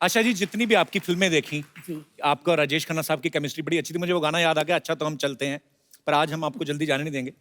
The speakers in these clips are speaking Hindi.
आशा जी, जितनी भी आपकी फिल्में देखी, जी। आपका और राजेश खन्ना साहब की केमिस्ट्री बड़ी अच्छी थी। मुझे वो गाना याद आ गया, अच्छा तो हम चलते हैं, पर आज हम आपको जल्दी जाने नहीं देंगे।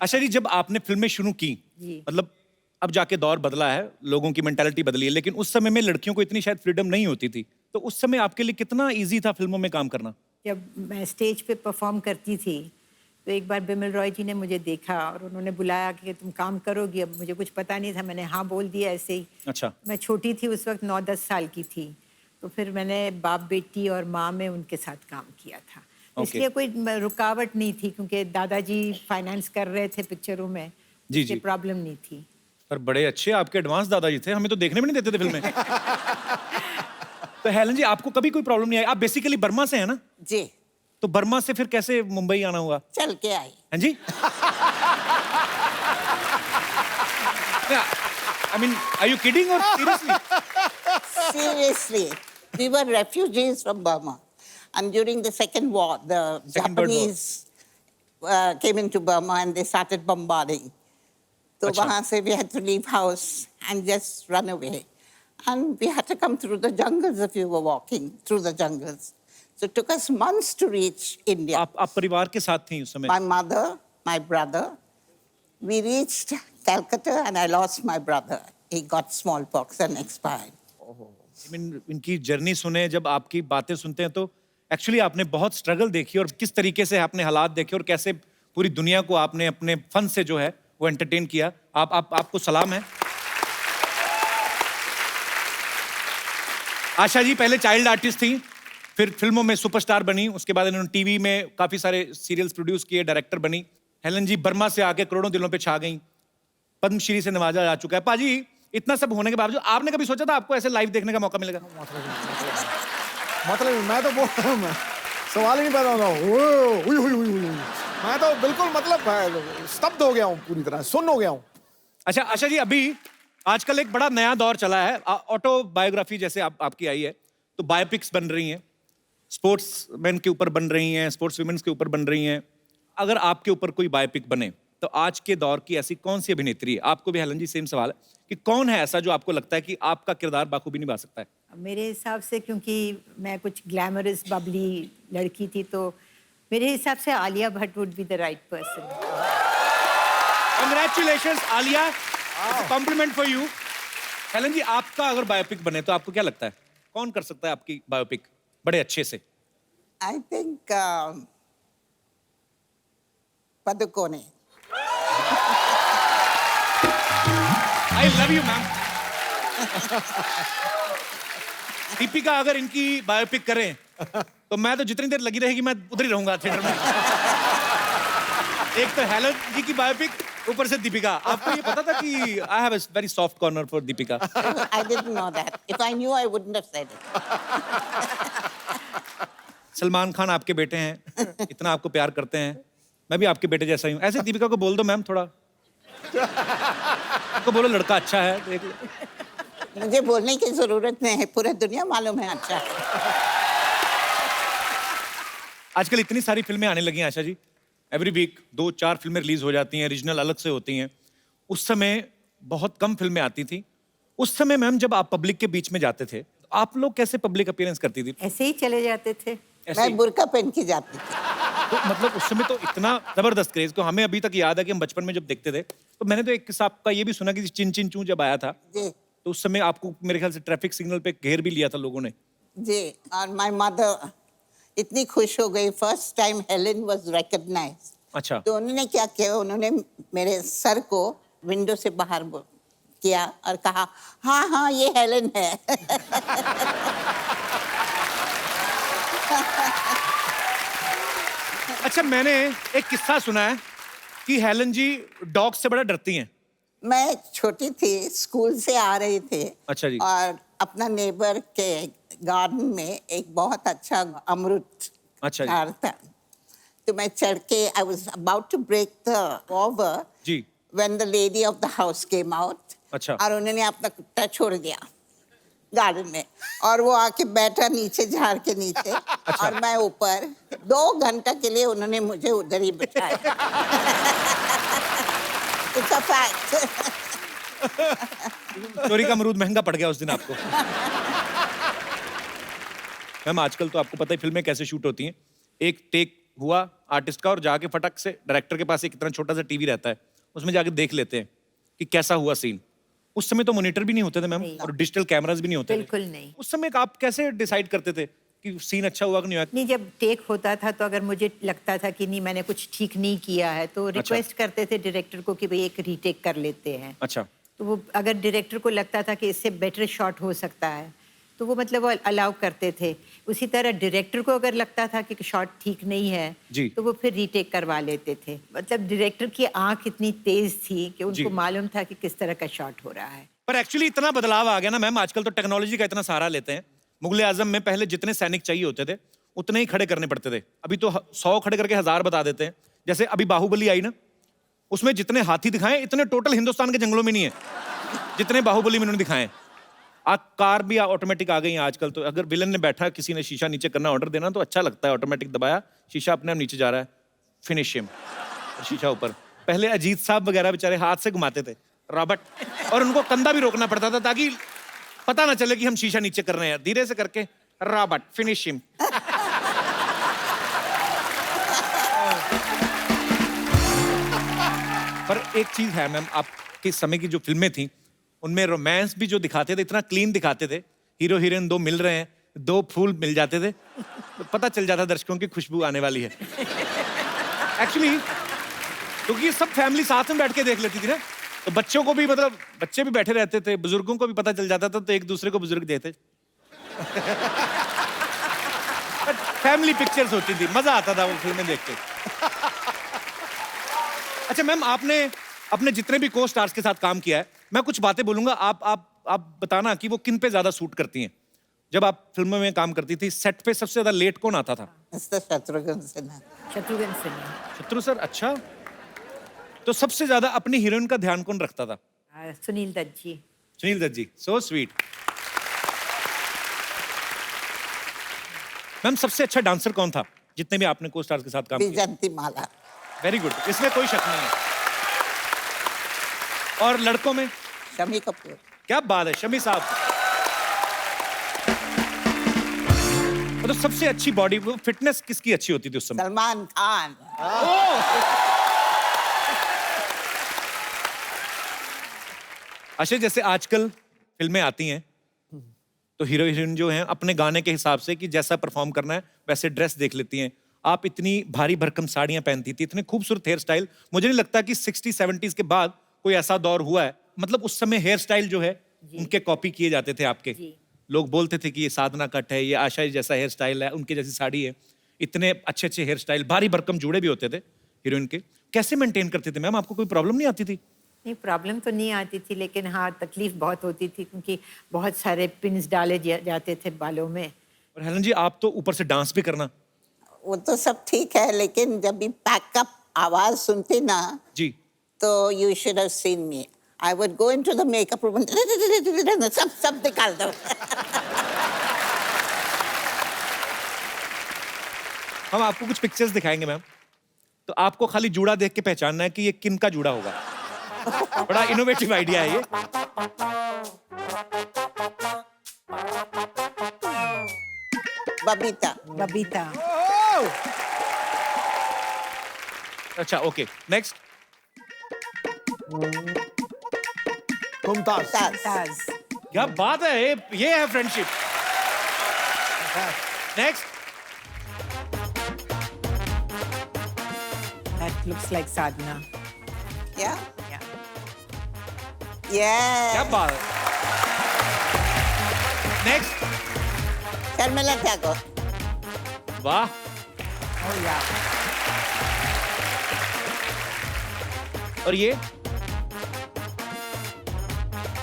आशा जी, जब आपने फिल्में शुरू की, जी। मतलब अब जाके दौर बदला है, लोगों की मेंटालिटी बदली है, लेकिन उस समय में लड़कियों को इतनी शायद फ्रीडम नहीं होती थी। तो उस समय आपके लिए कितना ईजी था फिल्मों में काम करना? जब मैं स्टेज पे परफॉर्म करती थी तो एक बार बिमल रॉय जी ने मुझे देखा और उन्होंने बुलाया कि तुम काम करोगी। अब मुझे कुछ पता नहीं था, मैंने हाँ बोल दिया ऐसे ही। अच्छा। मैं छोटी थी उस वक्त, 9-10 साल की थी। तो फिर मैंने बाप बेटी और माँ में उनके साथ काम किया था। ओके। इसलिए कोई रुकावट नहीं थी क्योंकि दादाजी फाइनेंस कर रहे थे पिक्चरों में। जी, इसलिए जी। प्रॉब्लम नहीं थी। पर बड़े अच्छे आपके एडवांस दादाजी थे, हमें तो देखने भी नहीं देते थे फिल्में। तो हेलन जी, आपको कभी कोई प्रॉब्लम नहीं आई? आप बेसिकली बर्मा से हैं ना? जी, तो बर्मा से फिर कैसे मुंबई आना हुआ? चल के आई। हाँ जी? I mean, are you kidding or seriously? Seriously, we were refugees from Burma. And during the Second War, the Second World War. Japanese came into Burma and they started bombarding. So Acha. wahan se we had to leave house and just run away. And we had to come through the jungles if we were walking through the jungles. So it took us months to reach India. आप परिवार के साथ थी उस समय? My mother, my brother. We reached Calcutta and I lost my brother. He got smallpox and expired. I mean, इनकी जर्नी सुने, जब आपकी बातें सुनते हैं तो एक्चुअली आपने बहुत स्ट्रगल देखी और किस तरीके से आपने हालात देखे और कैसे पूरी दुनिया को आपने अपने फन से जो है वो एंटरटेन किया। आपको सलाम है। आशा जी पहले चाइल्ड आर्टिस्ट थी, फिर फिल्मों में सुपरस्टार बनी, उसके बाद इन्होंने टीवी में काफी सारे सीरियल्स प्रोड्यूस किए, डायरेक्टर बनी। हेलन जी बर्मा से आके करोड़ों दिलों पे छा गई, पद्मश्री से नवाजा जा चुका है। पाजी, इतना सब होने के बावजूद आपने कभी सोचा था आपको ऐसे लाइव देखने का मौका मिलेगा? मतलब मैं तो सवाल ही नहीं पैदा हो रहा हूँ। मैं तो बिल्कुल मतलब स्तब्ध हो गया हूँ, पूरी तरह सुन्न हो गया हूँ। अच्छा आशा जी, अभी आजकल एक बड़ा नया दौर चला है, ऑटोबायोग्राफी जैसे आपकी आई है, तो बायोपिक्स बन रही हैं, स्पोर्ट्स मैन के ऊपर बन रही हैं, स्पोर्ट्स वुमेन्स के ऊपर बन रही हैं। अगर आपके ऊपर कोई बायोपिक बने तो आज के दौर की ऐसी कौन सी अभिनेत्री है, आपको भी हेलन जी सेम सवाल है, कि कौन है ऐसा जो आपको लगता है कि आपका किरदार बाखूबी निभा सकता है? मेरे हिसाब से, क्योंकि मैं कुछ ग्लैमरस बबली लड़की थी, तो मेरे हिसाब से Alia Bhatt would be the right person. Congratulations Alia, compliment for you. Helen ji, आपका अगर बायोपिक बने तो आपको क्या लगता है कौन कर सकता है आपकी बायोपिक बड़े अच्छे से? I think Padukone. I love you, ma'am. Deepika अगर इनकी बायोपिक करें तो मैं तो जितनी देर लगी रहेगी मैं उधर ही रहूंगा थिएटर में। एक तो हेलन जी की बायोपिक, ऊपर से दीपिका। आपको ये पता था कि I have a very soft corner for Deepika? I didn't know that. If I knew, I wouldn't have said it. Salman Khan आपके बेटे हैं, इतना आपको प्यार करते हैं, मैं भी आपके बेटे जैसा ही हूँ। ऐसे दीपिका को बोल दो मैम, थोड़ा आपको बोलो लड़का अच्छा है, देख लो। मुझे बोलने की जरूरत नहीं है, पूरी दुनिया मालूम है अच्छा है। आजकल इतनी सारी फिल्में आने लगी हैं आशा जी, एवरी वीक 2-4 फिल्में रिलीज हो जाती हैं, रीजनल अलग से होती हैं। उस समय बहुत कम फिल्में आती थी। उस समय मैम जब आप पब्लिक के बीच में जाते थे, तो आप लोग कैसे पब्लिक अपीयरेंस करती थी? ऐसे ही चले जाते थे। ऐसे ही? मैं बुर्का पहन के जाती थी। तो मतलब उस समय तो इतना जबरदस्त क्रेज, को हमें अभी तक याद है कि हम बचपन में जब देखते थे, तो मैंने तो एक किस्सा आपका ये भी सुना कि चिन चिन चू जब आया था, जी तो उस समय आपको मेरे ख्याल से ट्रैफिक सिग्नल पे घेर भी लिया था लोगों ने। जी, और माय मदर इतनी खुश हो गई, first time Helen was recognized. अच्छा। तो उन्होंने क्या किया, उन्होंने मेरे सर को विंडो से बाहर किया और कहा, हाँ हाँ ये हेलेन है। अच्छा, मैंने एक किस्सा सुना है कि हेलन जी डॉग से बड़ा डरती हैं। मैं छोटी थी, स्कूल से आ रहे थे। अच्छा जी। और अपना नेबर के गार्डन में एक बहुत अच्छा अमरूद अच्छा जी। झाड़ था, तो मैं चढ़ के I was about to break the over जी। When the lady of the house came out. अच्छा। और उन्होंने अपना कुत्ता छोड़ दिया गार्डन में, और वो आके बैठा नीचे झाड़ के नीचे। अच्छा। और मैं ऊपर 2 घंटा के लिए उन्होंने मुझे उधर ही बिठाया। It's a fact. चोरी का अमरूद महंगा पड़ गया उस दिन आपको। मैम आजकल तो आपको पता है फिल्में कैसे शूट होती हैं, एक टेक हुआ आर्टिस्ट का और जाके फटक से डायरेक्टर के पास एक इतना छोटा सा टीवी रहता है, उसमें जाके देख लेते हैं कि कैसा हुआ सीन। उस समय तो मॉनिटर भी नहीं होते थे मैम, और डिजिटल कैमरास भी नहीं होते थे। बिल्कुल नहीं। उस समय आप कैसे डिसाइड करते थे कि सीन अच्छा हुआ कि नहीं हुआ? नहीं, जब टेक होता था तो अगर मुझे लगता था कि नहीं मैंने कुछ ठीक नहीं किया है तो रिक्वेस्ट करते थे डायरेक्टर को कि भाई एक रीटेक कर लेते हैं। अच्छा। तो वो अगर डायरेक्टर को लगता था कि इससे बेटर शॉट हो सकता है तो वो मतलब वो अलाउ करते थे। उसी तरह डायरेक्टर को अगर लगता था कि शॉट ठीक नहीं है जी। तो वो फिर रीटेक करवा लेते थे। मतलब डायरेक्टर की आंख इतनी तेज थी कि जी। उनको मालूम था कि किस तरह का शॉट हो रहा है। पर एक्चुअली इतना बदलाव आ गया ना मैम, आजकल तो टेक्नोलॉजी का इतना सहारा लेते हैं। मुगले आजम में पहले जितने सैनिक चाहिए होते थे उतने ही खड़े करने पड़ते थे, अभी तो 100 खड़े करके 1000 बता देते हैं। जैसे अभी बाहुबली आई ना, उसमें जितने हाथी दिखाए इतने टोटल हिंदुस्तान के जंगलों में नहीं है जितने बाहुबली में उन्होंने दिखाए। कार भी ऑटोमेटिक आ गई है आजकल तो। अगर विलन ने बैठा, किसी ने शीशा नीचे करना ऑर्डर देना तो अच्छा लगता है, ऑटोमेटिक दबाया शीशा अपने आप नीचे जा रहा है, फिनिश हिम, शीशा ऊपर। पहले अजीत साहब वगैरह बेचारे हाथ से घुमाते थे रॉबर्ट, और उनको कंधा भी रोकना पड़ता था ताकि पता ना चले कि हम शीशा नीचे कर रहे हैं, धीरे से करके रॉबर्ट फिनिश हिम। पर एक चीज है मैम, आपके समय की जो फिल्में थी उनमें रोमांस भी जो दिखाते थे इतना क्लीन दिखाते थे। हीरो हीरोइन दो मिल रहे हैं, दो फूल मिल जाते थे तो पता चल जाता दर्शकों की खुशबू आने वाली है। एक्चुअली क्योंकि ये सब फैमिली साथ में बैठ के देख लेती थी ना, तो बच्चों को भी, मतलब बच्चे भी बैठे रहते थे, बुजुर्गों को भी पता चल जाता था तो एक दूसरे को बुजुर्ग देते। फैमिली पिक्चर्स होती थी, मजा आता था वो फिल्में देख के। अच्छा मैम, आपने अपने जितने भी को स्टार्स के साथ काम किया है, मैं कुछ बातें बोलूंगा, आप बताना कि वो किन पे ज्यादा सूट करती हैं। जब आप फिल्मों में काम करती थी, सेट पे सबसे ज्यादा लेट कौन आता था? मिस्टर शत्रुघ्न सिन्हा। शत्रुघ्न सिन्हा। शत्रु सर, अच्छा। तो सबसे ज्यादा अपनी हीरोइन का ध्यान कौन रखता था? सुनील दत्त जी। सुनील दत्त जी, सो स्वीट। मैम सबसे अच्छा डांसर कौन था जितने भी आपने को स्टार्स के साथ काम किया? विजंती माला। वेरी गुड, इसमें कोई शक नहीं है। और लड़कों में? शमी कपूर। क्या बात है, शमी साहब। तो सबसे अच्छी बॉडी फिटनेस किसकी अच्छी होती थी उस समय? सलमान खान। अच्छा, जैसे आजकल फिल्में आती हैं तो हीरो हीरोइन जो हैं अपने गाने के हिसाब से कि जैसा परफॉर्म करना है वैसे ड्रेस देख लेती हैं। आप इतनी भारी भरकम साड़ियां पहनती थी, इतने खूबसूरत हेयर स्टाइल, मुझे नहीं लगता कि 60-70s के बाद कोई ऐसा दौर हुआ है। मतलब उस समय हेयर स्टाइल जो है उनके कॉपी किए जाते थे आपके। लोग बोलते थे कि ये साधना कट है, ये आशा जैसा हेयर स्टाइल है, उनकी जैसी साड़ी है। इतने अच्छे अच्छे हेयर स्टाइल, भारी भरकम जूड़े भी होते थे हीरोइन के। कैसे मेंटेन करते थे मैम? आपको कोई प्रॉब्लम नहीं आती थी? नहीं, प्रॉब्लम तो नहीं आती थी, लेकिन हाँ तकलीफ बहुत होती थी क्योंकि बहुत सारे पिन्स डाले जाते थे बालों में। और हेलन जी, आप तो ऊपर से डांस भी करना। वो तो सब ठीक है, लेकिन जब भी पैकअप आवाज सुनते ना जी, तो you should have seen me. I would go into the makeup room, सब निकाल दो। हम आपको कुछ पिक्चर्स दिखाएंगे मैम, तो आपको खाली जूड़ा देख के पहचानना है कि ये किन का जूड़ा होगा। बड़ा इनोवेटिव आइडिया है ये। बबीता। बबीता। अच्छा, ओके, नेक्स्ट। मुमताज। ताज। क्या बात है, ये है friendship. Next. That looks like Sadhana. Yeah? Yeah. Yeah. क्या बात है। नेक्स्ट। शर्मिला टैगोर। वाह। Oh yeah. और ये?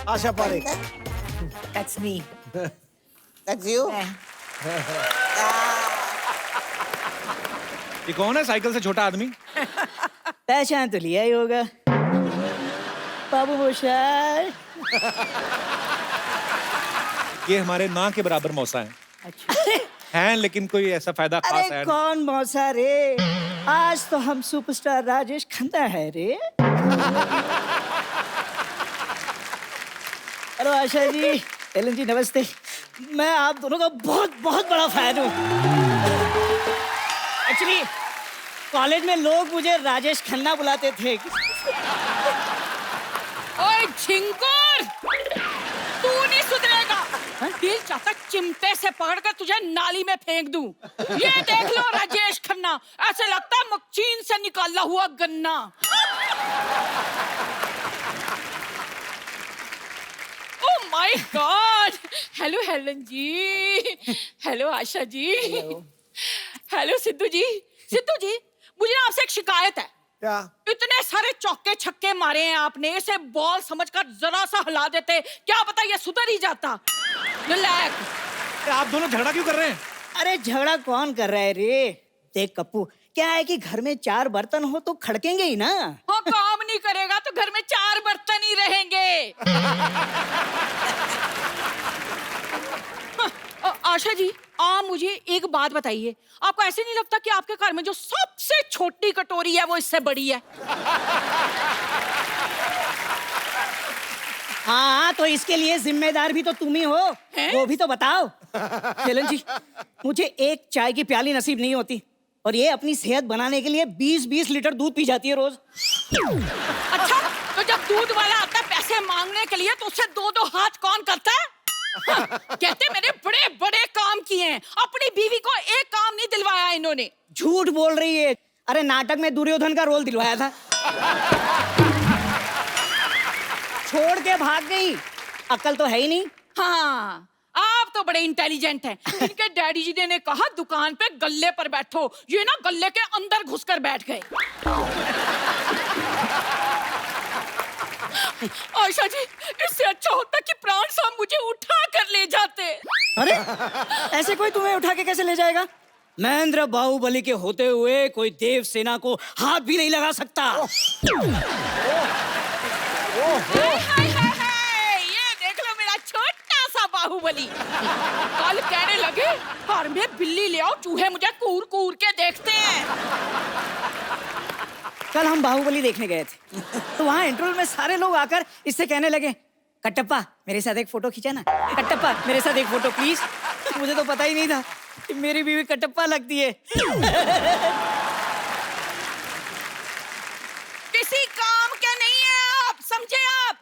Asha Parekh. That's me. That's you? मैं। ये कौन है साइकिल से छोटा आदमी? पहचान तो लिया ही होगा, बाबू मोशाय। ये हमारे ना के बराबर मौसा हैं। अच्छा। हैं, लेकिन कोई ऐसा फायदा खास अरे है नहीं। कौन मौसा रे, आज तो हम सुपरस्टार राजेश खन्ना है रे। हेलो आशा जी, एलन जी नमस्ते। मैं आप दोनों का बहुत बहुत बड़ा फैन हूँ। एक्चुअली कॉलेज में लोग मुझे राजेश खन्ना बुलाते थे। ओए झिंगुर, तू नहीं सुधरेगा। दिल चाहता चिमटे से पकड़कर तुझे नाली में फेंक दूं। ये देख लो राजेश खन्ना, ऐसे लगता है मशीन से निकाला हुआ गन्ना। Oh my god. Hello Helen ji, hello Asha ji, hello Sidhu ji. Sidhu ji, मुझे ना आपसे एक शिकायत है। क्या? इतने सारे चौके छक्के मारे हैं आपने, इसे बॉल समझकर जरा सा हिला देते, क्या पता ये सुधर ही जाता। रिलैक्स। आप दोनों झगड़ा क्यों कर रहे हैं? अरे झगड़ा कौन कर रहा है रे? देख कप्पू, क्या है कि घर में 4 बर्तन हो तो खड़केंगे ही ना। हाँ, काम नहीं करेगा तो घर में 4 बर्तन ही रहेंगे। आशा जी, आप मुझे एक बात बताइए, आपको ऐसे नहीं लगता कि आपके घर में जो सबसे छोटी कटोरी है वो इससे बड़ी है? हाँ, तो इसके लिए जिम्मेदार भी तो तुम ही हो। हैं? वो भी तो बताओ। हेलन जी, मुझे एक चाय की प्याली नसीब नहीं होती और ये अपनी सेहत बनाने के लिए 20-20 लीटर दूध पी जाती है रोज। अच्छा, तो जब दूध वाला आता है पैसे मांगने के लिए तो उससे 2-2 हाथ कौन करता है? हाँ, कहते मेरे बड़े बड़े काम किए हैं, अपनी बीवी को एक काम नहीं दिलवाया इन्होंने। झूठ बोल रही है। अरे नाटक में दुर्योधन का रोल दिलवाया था। छोड़ के भाग गई, अक्ल तो है ही नहीं। हाँ, आप तो बड़े इंटेलिजेंट हैं। इनके डैडी जी ने कहा दुकान पे गल्ले पर बैठो, ये ना गल्ले के अंदर घुसकर बैठ गए। आशा जी, इससे अच्छा होता कि प्राण साहब मुझे उठा कर ले जाते। अरे ऐसे कोई तुम्हें उठा के कैसे ले जाएगा? महेंद्र बाहुबली के होते हुए कोई देव सेना को हाथ भी नहीं लगा सकता। हाय हाय हाय हाय, ये देख लो मेरा छोटा सा बाहुबली। कल कहने लगे घर में बिल्ली ले आओ, चूहे मुझे कूर कूर के देखते हैं। कल हम बाहुबली देखने गए थे तो वहाँ इंटरवल में सारे लोग आकर इससे कहने लगे, कटप्पा मेरे साथ एक फोटो खींचा ना, कटप्पा मेरे साथ एक फोटो प्लीज। मुझे तो पता ही नहीं था कि मेरी बीवी कटप्पा लगती है। किसी काम के नहीं है आप, समझे आप?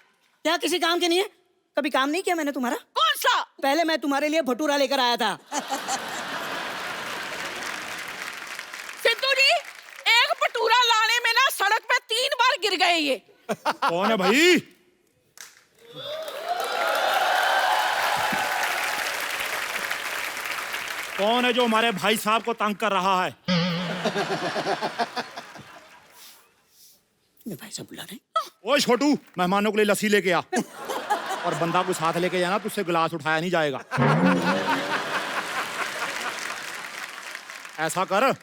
क्या किसी काम के नहीं है? कभी काम नहीं किया मैंने तुम्हारा? कौन सा? पहले मैं तुम्हारे लिए भटूरा लेकर आया था। सिद्धू जी, एक भटूरा लाने में ना सड़क पे 3 बार गिर गए ये। कौन है भाई? कौन है जो हमारे भाई साहब को तंग कर रहा है? भाई साहब बुला रहे। ओए छोटू, मेहमानों के लिए लस्सी लेके आ और बंदा को साथ लेके जाना, तुझसे गिलास उठाया नहीं जाएगा। ऐसा कर,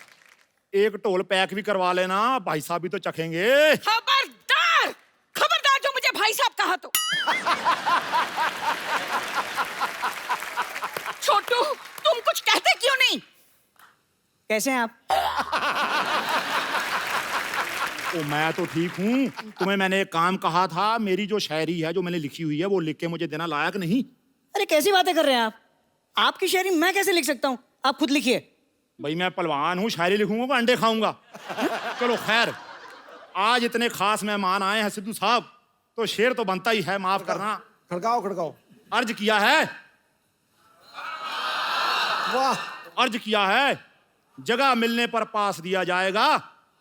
एक ढोल पैक भी करवा लेना, भाई साहब भी तो चखेंगे। खबरदार, खबरदार जो मुझे भाई साहब कहा तो। छोटू, तुम कुछ कहते क्यों नहीं? कैसे हैं आप? ओ, मैं तो ठीक हूँ। तुम्हें मैंने एक काम कहा था, मेरी जो शायरी है जो मैंने लिखी हुई है वो लिख के मुझे देना लायक नहीं? अरे कैसी बातें कर रहे हैं आप? आपकी शायरी मैं कैसे लिख सकता हूँ? आप खुद लिखिए। भाई मैं पहलवान हूँ, शायरी लिखूंगा तो अंडे खाऊंगा। चलो खैर, आज इतने खास मेहमान आए हैं सिद्धू साहब, तो शेर तो बनता ही है, माफ करना। खड़काओ खड़काओ। अर्ज किया है, वाह। अर्ज किया है, जगह मिलने पर पास दिया जाएगा,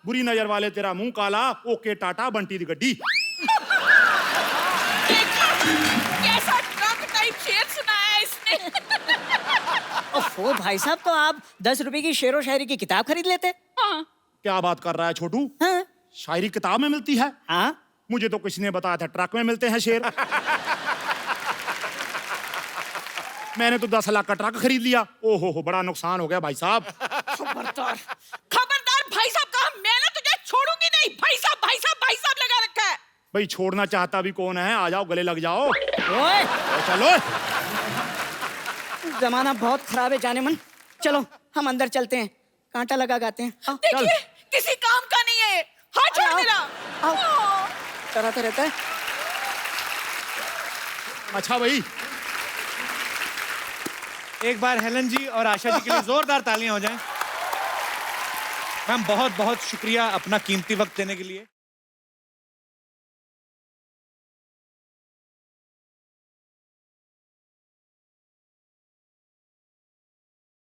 बुरी नजर वाले तेरा मुंह काला, ओके टाटा बंटी दी गड्डी। कैसा ट्रक टाइप शेर सुनाया है इसने। ओफो भाई साहब, तो आप 10 रुपए की शेरो शायरी की किताब खरीद लेते। हाँ। क्या बात कर रहा है छोटू? हाँ शायरी किताब में मिलती है? हाँ। मुझे तो किसी ने बताया था ट्रक में मिलते हैं शेर। मैंने तो 10 लाख का ट्रक खरीद लिया। ओहो, बड़ा नुकसान हो गया भाई साहब। खबरदार, खबरदार भाई साहब कहा, मैंने तुझे छोड़ूंगी नहीं। भाई साहब, भाई साहब, भाई साहब लगा रखा है। भाई छोड़ना चाहता भी कौन है? आ जाओ, गले लग जाओ। ओए, चलो, जमाना बहुत खराब है जाने मन। चलो हम अंदर चलते हैं, कांटा लगा गाते हैं। आओ, देखिए, किसी काम का नहीं है। हाथ छोड़ आओ, मेरा। आओ। डराता रहता है। अच्छा भाई, एक बार हेलन जी और आशा जी के लिए जोरदार तालियां हो जाएं। मैम बहुत बहुत शुक्रिया अपना कीमती वक्त देने के लिए।